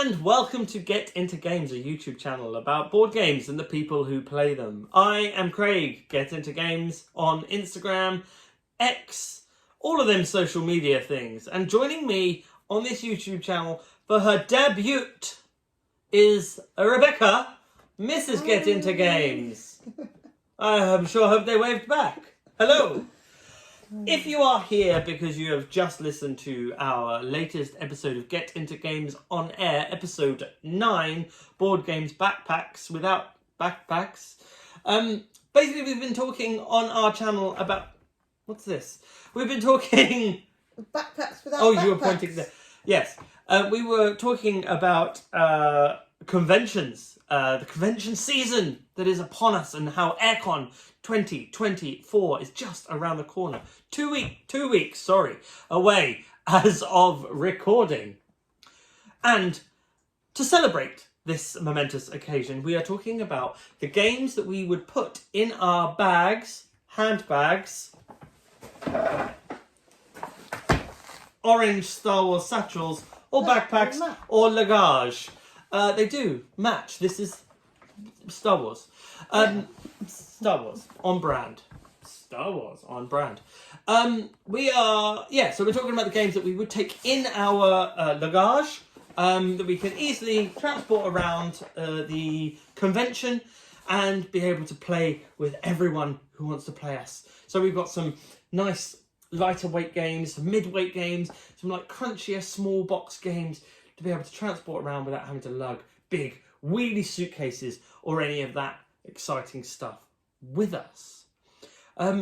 And welcome to Get Into Games, a YouTube channel about board games and the people who play them. I am Craig, Get Into Games on Instagram, X, all of them social media things. And joining me on this YouTube channel for her debut is Rebecca, Mrs. Get Into Games. I'm sure I hope they waved back. Hello. If you are here because you have just listened to our latest episode of Get Into Games on Air, episode 9, Board Games Backpacks Without Backpacks. Basically, we've been talking on our channel about... What's this? We've been talking... Backpacks Without Backpacks. Oh, you were pointing there. Yes. We were talking about conventions. The convention season that is upon us and how Airecon 2024 is just around the corner. 2 weeks away as of recording. And to celebrate this momentous occasion, we are talking about the games that we would put in our bags, handbags, orange Star Wars satchels, or backpacks, or luggage. They do match. This is Star Wars. Star Wars on brand. Star Wars on brand. So we're talking about the games that we would take in our luggage, that we can easily transport around the convention and be able to play with everyone who wants to play us. So we've got some nice lighter weight games, some mid-weight games, some like crunchier small box games to be able to transport around without having to lug big wheelie suitcases or any of that exciting stuff with us.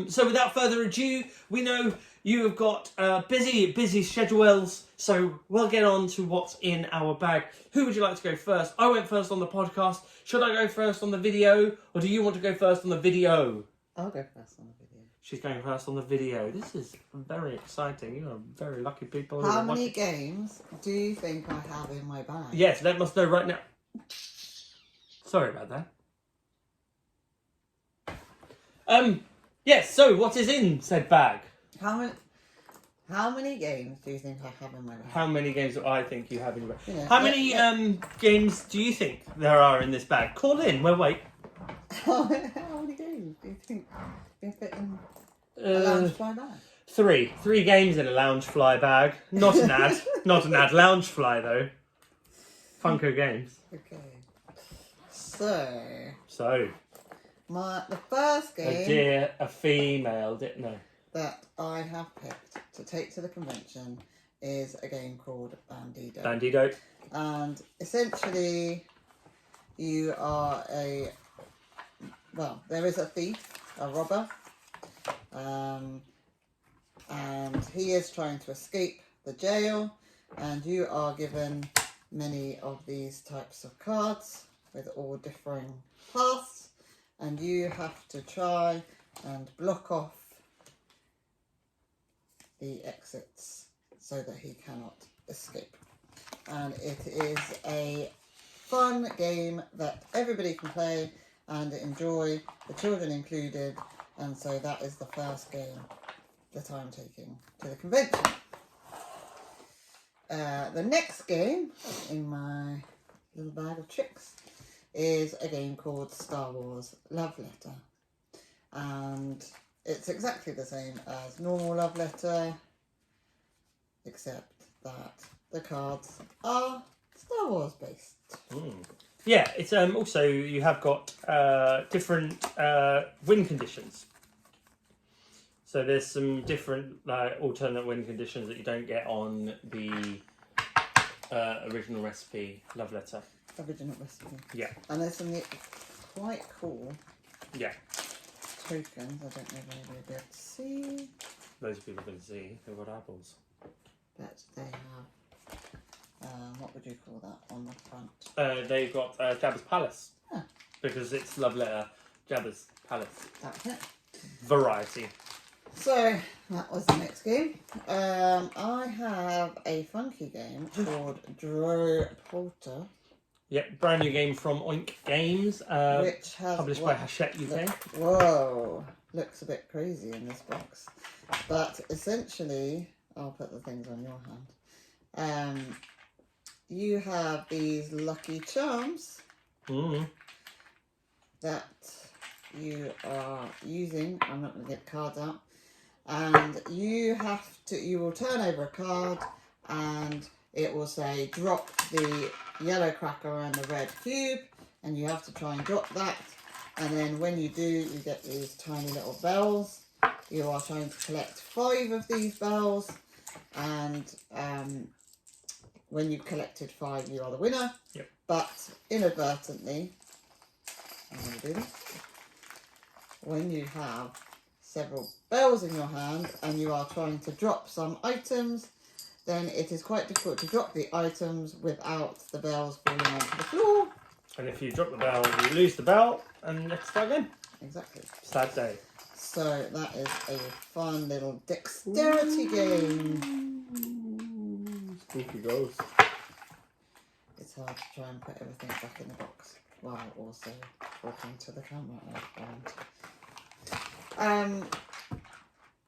So without further ado, we know you have got busy schedules, so we'll get on to what's in our bag. Who would you like to go first? I went first on the podcast. Should I go first on the video, or do you want to go first on the video? I'll go first on the video. She's going first on the video. This is very exciting. You are very lucky people. How many games do you think I have in my bag? Yes, let us know right now. Sorry about that. Yes, so what is in said bag? How many games do you think I have in my bag? How many games do I think you have in your bag? Yeah, How many games do you think there are in this bag? Call in, we'll wait. How many games do you think can fit in a Loungefly bag? 3. 3 games in a Loungefly bag. Not an ad. Not an ad. Loungefly, though. Funko Games. Okay. So... the first game... A female, didn't know. That I have picked to take to the convention is a game called Bandido. Bandido. And essentially, you are there is a thief, a robber, and he is trying to escape the jail, and you are given many of these types of cards with all differing paths, and you have to try and block off the exits so that he cannot escape. And it is a fun game that everybody can play and enjoy, the children included, and so that is the first game that I'm taking to the convention. The next game in my little bag of tricks is a game called Star Wars Love Letter, and it's exactly the same as normal Love Letter, except that the cards are Star Wars based. Yeah, it's also you have got different win conditions. So there's some different alternate win conditions that you don't get on the original recipe Love Letter. Original recipe. Yeah. And there's some quite cool tokens. I don't know if anybody will be able to see. Those people can see. They've got apples. But they have, what would you call that on the front? They've got Jabba's Palace. Ah. Because it's Love Letter, Jabba's Palace. That's it. Variety. So, that was the next game. I have a funky game called Draw Porter. Yep, brand new game from Oink Games, which has published by Hachette UK. Whoa, looks a bit crazy in this box. But essentially, I'll put the things on your hand. you have these lucky charms that you are using. I'm not going to get cards out. And you will turn over a card and it will say drop the yellow cracker and the red cube, and you have to try and drop that. And then when you do, you get these tiny little bells. You are trying to collect 5 of these bells, and when you've collected 5, you are the winner. Yep. But inadvertently, I'm going to do this. When you have several bells in your hand and you are trying to drop some items, then it is quite difficult to drop the items without the bells falling onto the floor. And if you drop the bell, you lose the bell, and let's start again. Exactly. Sad day. So that is a fun little dexterity game. Spooky ghost. It's hard to try and put everything back in the box while also talking to the camera.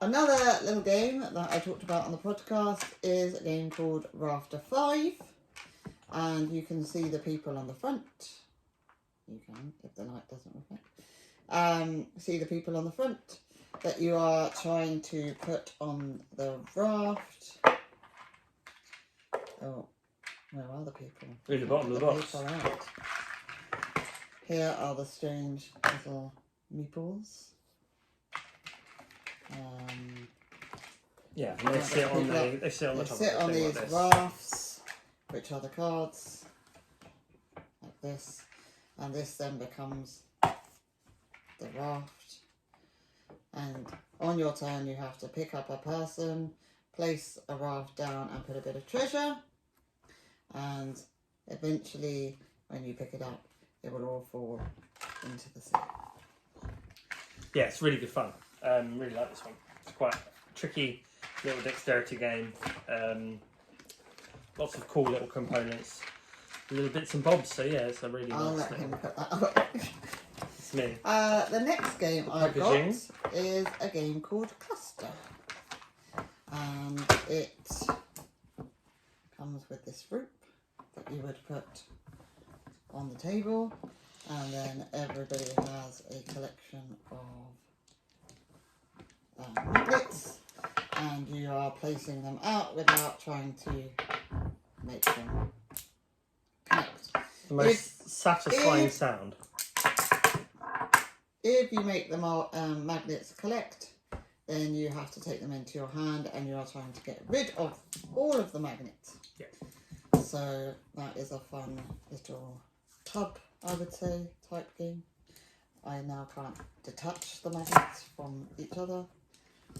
Another little game that I talked about on the podcast is a game called Rafter 5, and you can see the people on the front. You can, if the light doesn't reflect. See the people on the front that you are trying to put on the raft. Oh, where are the people? In the bottom of the box. People out. Here are the strange little meeples. Yeah, and they sit on the top. They sit on these rafts, which are the cards, like this, and this then becomes the raft. And on your turn, you have to pick up a person, place a raft down, and put a bit of treasure. And eventually, when you pick it up, it will all fall into the sea. Yeah, it's really good fun. Really like this one. It's quite a tricky little dexterity game. Lots of cool little components, little bits and bobs. So yeah, it's a really I'll nice let little. him put that up. It's me. The next game I've got Packaging. is a game called Cluster, and it comes with this rope that you would put on the table, and then everybody has a collection of magnets, and you are placing them out without trying to make them connect. The most satisfying sound. If you make them all magnets collect, then you have to take them into your hand, and you are trying to get rid of all of the magnets. Yeah. So that is a fun little tub, I would say, type game. I now can't detach the magnets from each other.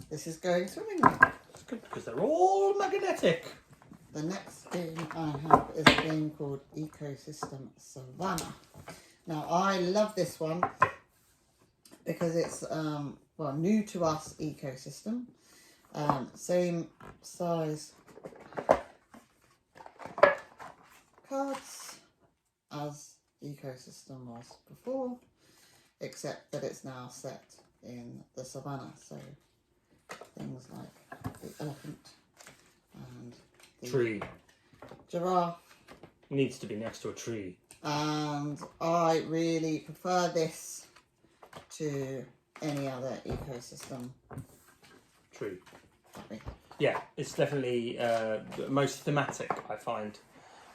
This is going swimmingly. It's good because they're all magnetic. The next game I have is a game called Ecosystem Savannah. Now I love this one because it's new to us ecosystem. Same size cards as Ecosystem was before, except that it's now set in the savannah. So things like the elephant and the Tree giraffe. needs to be next to a tree. And I really prefer this to any other ecosystem. Tree. Happy. Yeah, it's definitely the most thematic, I find,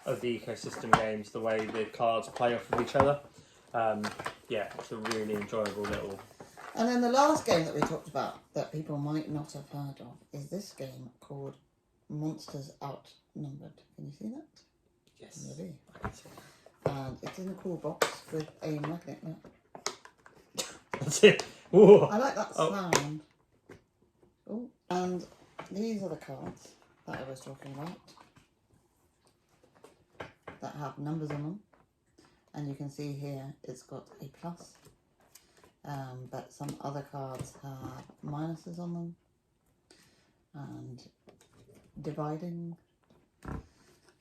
of the ecosystem games, the way the cards play off of each other. Yeah, it's a really enjoyable little... And then the last game that we talked about that people might not have heard of is this game called Monsters Outnumbered. Can you see that? Yes. Maybe. I can see. And it's in a cool box with a magnet. That's it. Whoa. I like that sound. Oh, and these are the cards that I was talking about that have numbers on them. And you can see here it's got a plus. But some other cards have minuses on them. And dividing.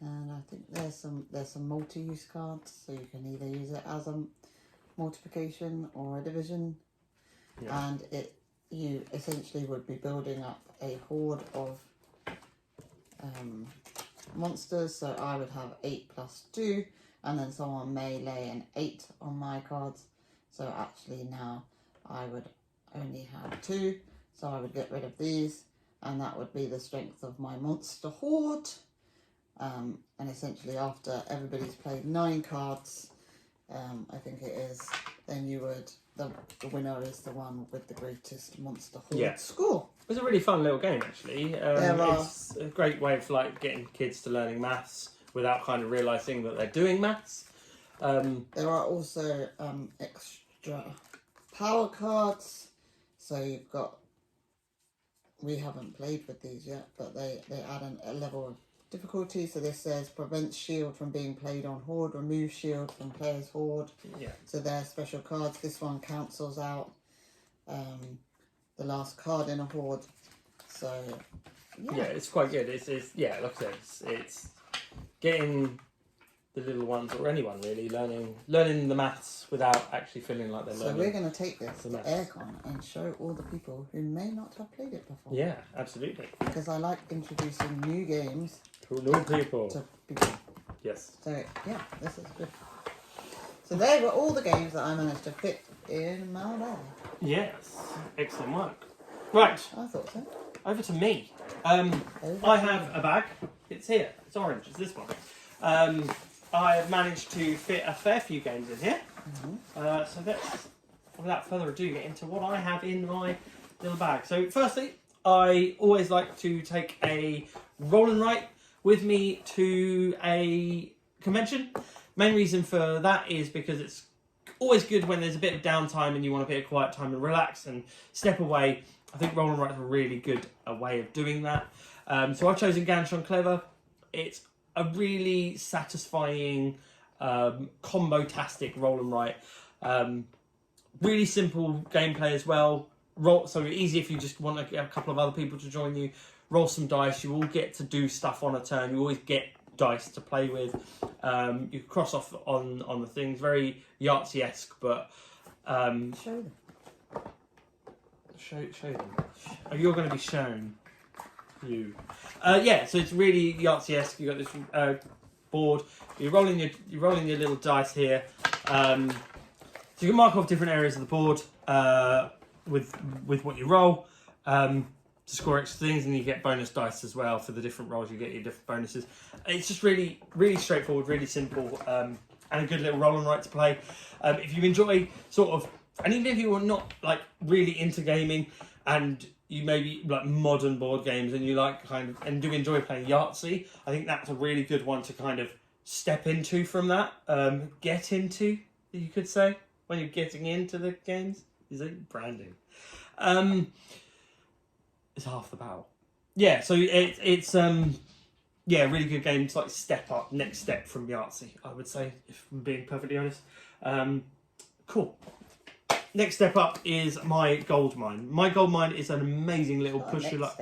And I think there's some multi-use cards, so you can either use it as a multiplication or a division. Yeah. And you essentially would be building up a horde of monsters, so I would have 8 plus 2, and then someone may lay an 8 on my cards. So actually now I would only have 2, so I would get rid of these, and that would be the strength of my monster horde. And essentially after everybody's played 9 cards, I think it is, then you would, the winner is the one with the greatest monster horde score. It's a really fun little game, actually. It's a great way of like getting kids to learning maths without kind of realising that they're doing maths. There are also extra power cards. So you've got, we haven't played with these yet, but they add a level of difficulty. So this says prevents shield from being played on horde, remove shield from player's horde. Yeah. So they're special cards. This one cancels out the last card in a horde. So yeah, it's quite good. It's yeah, like I said, it's getting the little ones, or anyone really, learning the maths without actually feeling like they're learning. So we're going to take this to Airecon and show all the people who may not have played it before. Yeah, absolutely. Because I like introducing new games to new people. To people. Yes. So yeah, this is good. So they were all the games that I managed to fit in my bag. Yes, excellent work. Right. I thought so. Over to me. I have a bag. It's here. It's orange. It's this one. I have managed to fit a fair few games in here. So let's, without further ado, get into what I have in my little bag. So firstly, I always like to take a roll and write with me to a convention. Main reason for that is because it's always good when there's a bit of downtime and you want a bit of quiet time and relax and step away. I think roll and write is a really good way of doing that. So I've chosen Ganshon Clever. It's a really satisfying, combo-tastic roll and write. Really simple gameplay as well. So easy if you just want to get a couple of other people to join you. Roll some dice. You all get to do stuff on a turn. You always get dice to play with. You cross off on the things. Very Yahtzee-esque, but Show them. Show them. Oh, you're going to be shown. You. Yeah, so it's really Yahtzee-esque. You've got this board. You're rolling your little dice here. So you can mark off different areas of the board with what you roll to score extra things, and you get bonus dice as well for the different rolls. You get your different bonuses. It's just really straightforward, really simple, and a good little roll and write to play. If you enjoy sort of, and even if you are not like really into gaming and you maybe like modern board games and you like kind of and do enjoy playing Yahtzee, I think that's a really good one to kind of step into from that. Get into, you could say, when you're getting into the games. Is it branding? It's half the battle. Yeah, so it's yeah, really good game. It's like step up, next step from Yahtzee, I would say, if I'm being perfectly honest. Cool. Next step up is my gold mine. My gold mine is an amazing little push your luck.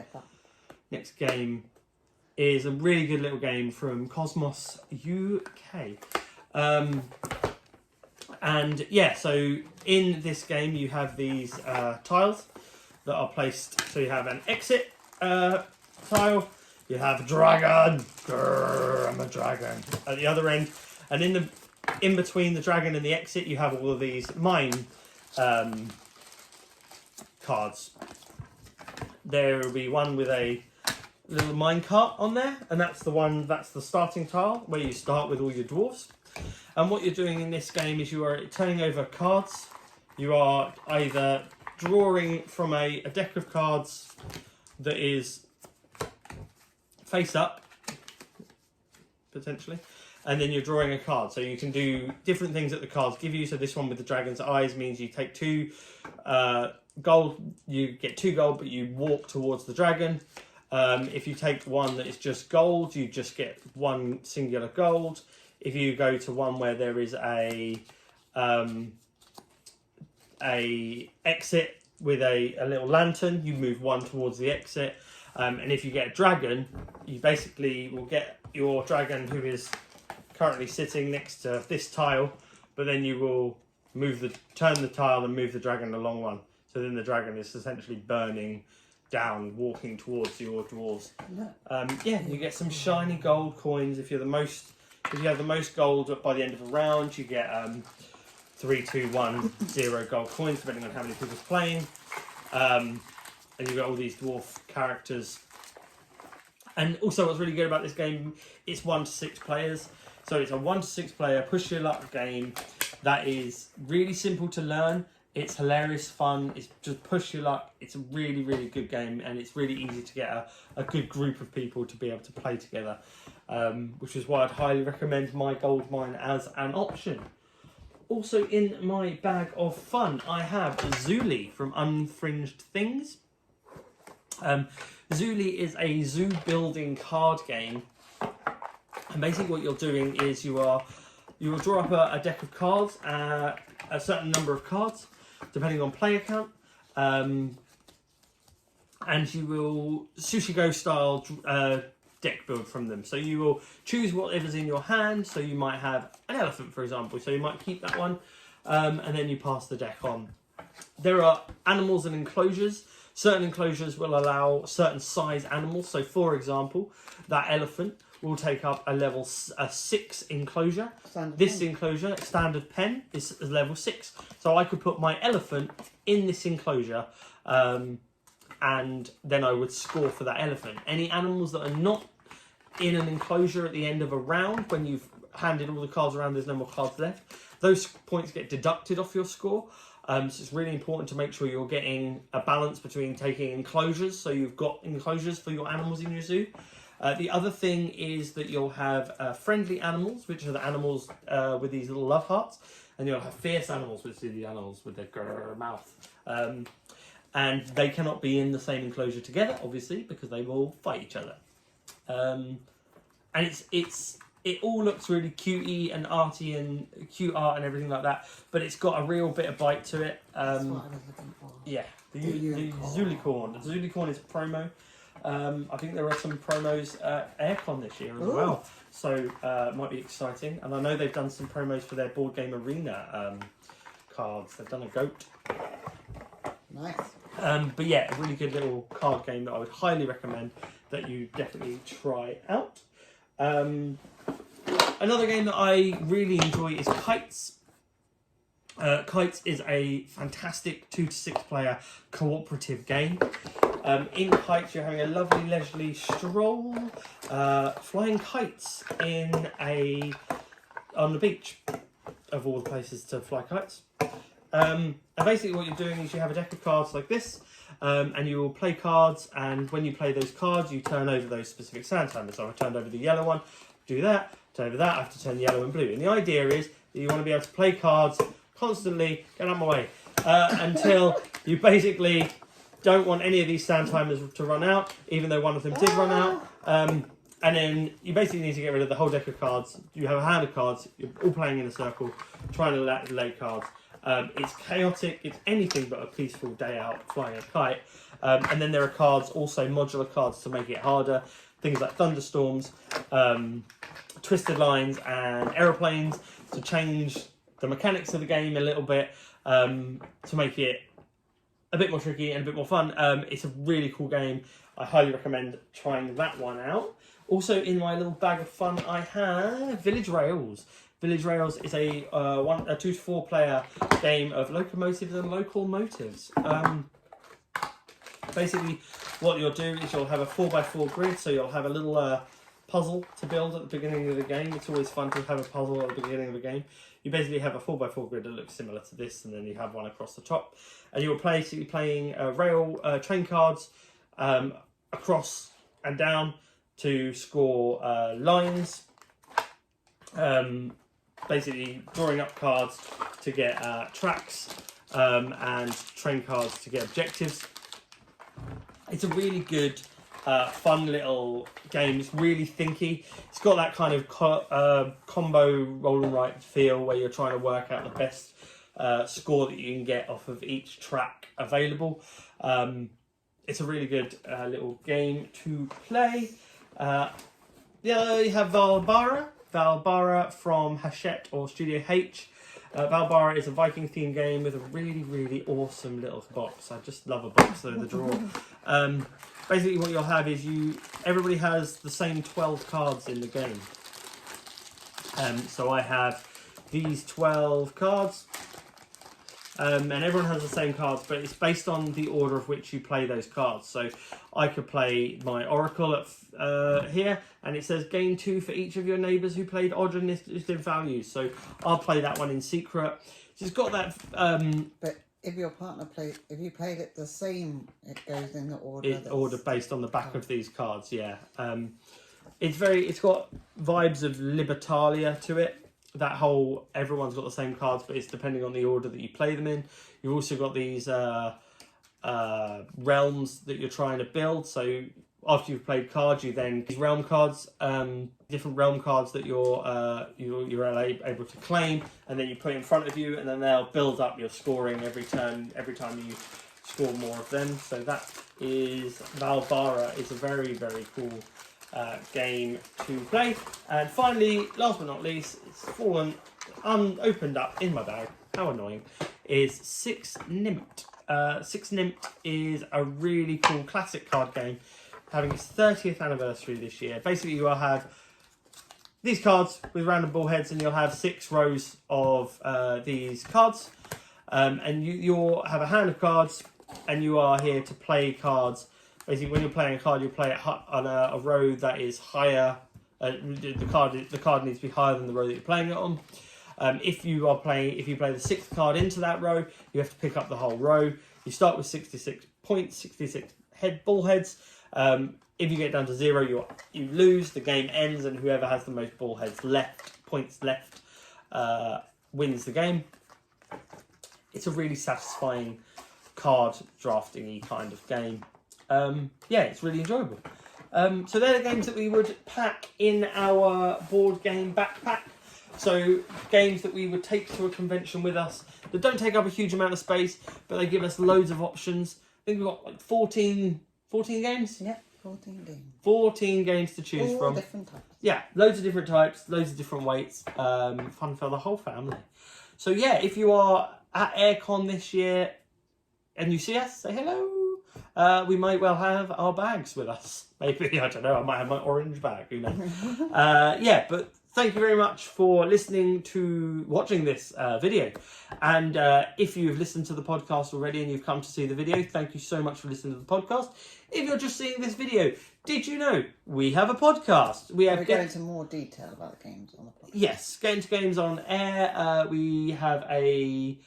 Next game is a really good little game from Cosmos UK. And yeah, so in this game you have these tiles that are placed. So you have an exit tile, you have a dragon, grrr, I'm a dragon, at the other end, and in between the dragon and the exit you have all of these mine cards. There will be one with a little mine cart on there, and that's the starting tile where you start with all your dwarfs. And what you're doing in this game is you are turning over cards. You are either drawing from a deck of cards that is face up, potentially, and then you're drawing a card. So you can do different things that the cards give you. So this one with the dragon's eyes means you take 2 gold, you get 2 gold, but you walk towards the dragon. If you take one that is just gold, you just get 1 singular gold. If you go to one where there is a exit with a little lantern, you move 1 towards the exit. And if you get a dragon, you basically will get your dragon who is currently sitting next to this tile, but then you will turn the tile and move the dragon along one. So then the dragon is essentially burning down, walking towards your dwarves. Look. Yeah, you get some shiny gold coins. If you have the most gold by the end of a round, you get 3, 2, 1, 0 gold coins, depending on how many people's playing. And you've got all these dwarf characters. And also, what's really good about this game, it's 1 to 6 players. So it's a 1 to 6 player push your luck game that is really simple to learn. It's hilarious fun. It's just push your luck. It's a really, really good game, and it's really easy to get a good group of people to be able to play together, which is why I'd highly recommend My Gold Mine as an option. Also in my bag of fun, I have Zuli from Unfringed Things. Zuli is a zoo building card game, and basically what you're doing is you will draw up a deck of cards, a certain number of cards, depending on player count, and you will Sushi Go style deck build from them. So you will choose whatever's in your hand. So you might have an elephant, for example. So you might keep that one, and then you pass the deck on. There are animals and enclosures. Certain enclosures will allow certain size animals. So, for example, that elephant will take up a level 6 enclosure. This enclosure, standard pen, is level 6. So I could put my elephant in this enclosure, and then I would score for that elephant. Any animals that are not in an enclosure at the end of a round, when you've handed all the cards around, there's no more cards left, those points get deducted off your score. So it's really important to make sure you're getting a balance between taking enclosures, so you've got enclosures for your animals in your zoo. The other thing is that you'll have friendly animals, which are the animals with these little love hearts, and you'll have fierce animals, which are the animals with their grrr mouth. And they cannot be in the same enclosure together, obviously, because they will fight each other. And it all looks really cutey and arty and cute art and everything like that, but it's got a real bit of bite to it. That's what I was looking for. Yeah, the Zulicorn. The Zulicorn is a promo. I think there are some promos at Airecon this year as well, so might be exciting. And I know they've done some promos for their board game arena cards. They've done a goat. Nice. But yeah, a really good little card game that I would highly recommend that you definitely try out. Another game that I really enjoy is Kites. Kites is a fantastic 2 to 6 player cooperative game. In Kites, you're having a lovely leisurely stroll, flying kites on the beach, of all the places to fly kites. And basically what you're doing is you have a deck of cards like this, and you will play cards, and when you play those cards, you turn over those specific sand timers. So I turned over the yellow one, do that, turn over that, I have to turn yellow and blue. And the idea is that you want to be able to play cards constantly, get out of my way, until you basically don't want any of these sand timers to run out, even though one of them did run out. And then you basically need to get rid of the whole deck of cards. You have a hand of cards, you're all playing in a circle, trying to lay cards. It's chaotic, it's anything but a peaceful day out flying a kite. And then there are cards, also modular cards to make it harder. Things like thunderstorms, twisted lines and aeroplanes to change the mechanics of the game a little bit, to make it a bit more tricky and a bit more fun. It's a really cool game. I highly recommend trying that one out. Also in my little bag of fun, I have Village Rails. Village Rails is a 2 to 4 player game of locomotives and local motives. Basically, what you'll do is you'll have a 4x4 grid, so you'll have a little puzzle to build at the beginning of the game. It's always fun to have a puzzle at the beginning of the game. You basically have a 4x4 grid that looks similar to this, and then you have one across the top. And you're basically playing train cards across and down to score lines. Basically drawing up cards to get tracks, and train cards to get objectives. It's a really good, fun little game. It's really thinky. It's got that kind of combo roll and write feel where you're trying to work out the best score that you can get off of each track available. It's a really good little game to play. You have Valbara from Hachette or Studio H. Valbara is a Viking themed game with a really, really awesome little box. I just love a box, though, the drawer. Basically, what you'll have is everybody has the same 12 cards in the game. So I have these 12 cards. And everyone has the same cards, but it's based on the order of which you play those cards. So I could play my Oracle at here, and it says gain 2 for each of your neighbours who played odd initiative values. So I'll play that one in secret. So it's got that. But if your partner if you played it the same, it goes in the order. Order based on the back of these cards, yeah. It's got vibes of Libertalia to it. That whole, everyone's got the same cards, but it's depending on the order that you play them in. You've also got these realms that you're trying to build. So after you've played cards, you then these realm cards, different realm cards that you're able to claim, and then you put in front of you, and then they'll build up your scoring every turn. Every time you score more of them. So that is Valbara. It's a very, very cool game to play. And finally, last but not least, it's fallen unopened up in my bag. How annoying! Is Six Nimmt. Six Nimmt is a really cool classic card game, having its 30th anniversary this year. Basically, you will have these cards with random ball heads, and you'll have 6 rows of these cards, and you'll have a hand of cards, and you are here to play cards. Basically, when you're playing a card, you play it on a row that is higher. The card needs to be higher than the row that you're playing it on. If you play the 6th card into that row, you have to pick up the whole row. You start with 66 points, 66 ball heads. If you get down to 0, you lose. The game ends, and whoever has the most points left, wins the game. It's a really satisfying card drafting-y kind of game. Yeah, it's really enjoyable. So they're the games that we would pack in our board game backpack. So games that we would take to a convention with us that don't take up a huge amount of space, but they give us loads of options. I think we've got like 14 games? Yeah, 14 games. 14 games to choose from. All different types. Yeah, loads of different types, loads of different weights. Fun for the whole family. So yeah, if you are at Airecon this year and you see us, say hello. We might well have our bags with us. Maybe, I don't know, I might have my orange bag, who knows. Yeah, but thank you very much for watching this video. And if you've listened to the podcast already and you've come to see the video, thank you so much for listening to the podcast. If you're just seeing this video, did you know we have a podcast? We're going into more detail about the games on the podcast. Yes, Get Into Games on air. We have a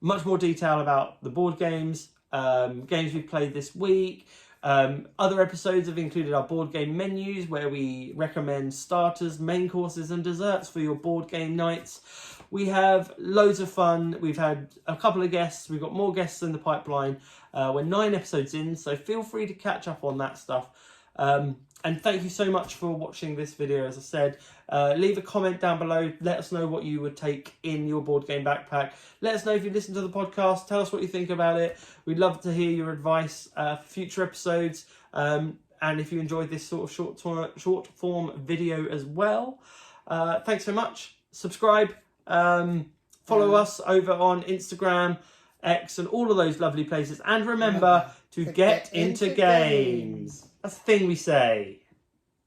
much more detail about the board games. Games we've played this week. Other episodes have included our board game menus, where we recommend starters, main courses and desserts for your board game nights. We have loads of fun. We've had a couple of guests. We've got more guests in the pipeline. We're 9 episodes in, so feel free to catch up on that stuff. And thank you so much for watching this video. As I said, leave a comment down below. Let us know what you would take in your board game backpack. Let us know if you listen to the podcast. Tell us what you think about it. We'd love to hear your advice for future episodes. And if you enjoyed this sort of short form video as well. Thanks so much. Subscribe. Follow us over on Instagram, X, and all of those lovely places. And remember to get into games. That's the thing we say.